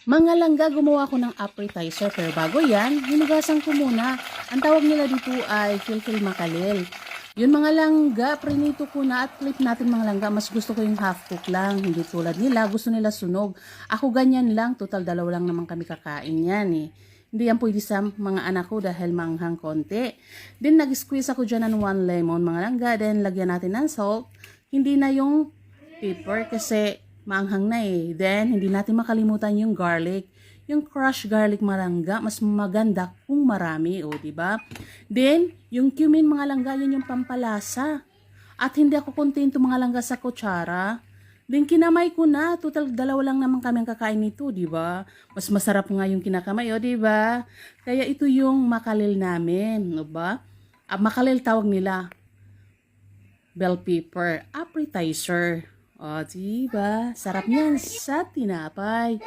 Mga langga, gumawa ko ng appetizer. Pero bago yan, hinugasan ko muna. Ang tawag nila dito ay filfil makalil. Yun mga langga, prinito ko na at clip natin mga langga. Mas gusto ko yung half cook lang. Hindi tulad nila, gusto nila sunog. Ako ganyan lang, total dalawa lang naman kami kakain yan eh. Hindi yan pwede sa mga anak ko dahil manghang konti. Then nag-squeeze ako dyan ng 1 lemon mga langga. Then lagyan natin ng salt. Hindi na yung pepper kasi maanghang na eh. Then, hindi natin makalimutan yung garlic. Yung crushed garlic malangga, mas maganda kung marami, o diba? Then, yung cumin mga langga, yun yung pampalasa. At hindi ako kontento mga langga sa kutsara. Then, kinamay ko na. Total, dalawa lang naman kami ang kakain nito, diba? Mas masarap nga yung kinakamay, o diba? Kaya ito yung makalil namin, diba? Makalil tawag nila. Bell pepper, appetizer. O, diba? Sarap niyan sa tinapay.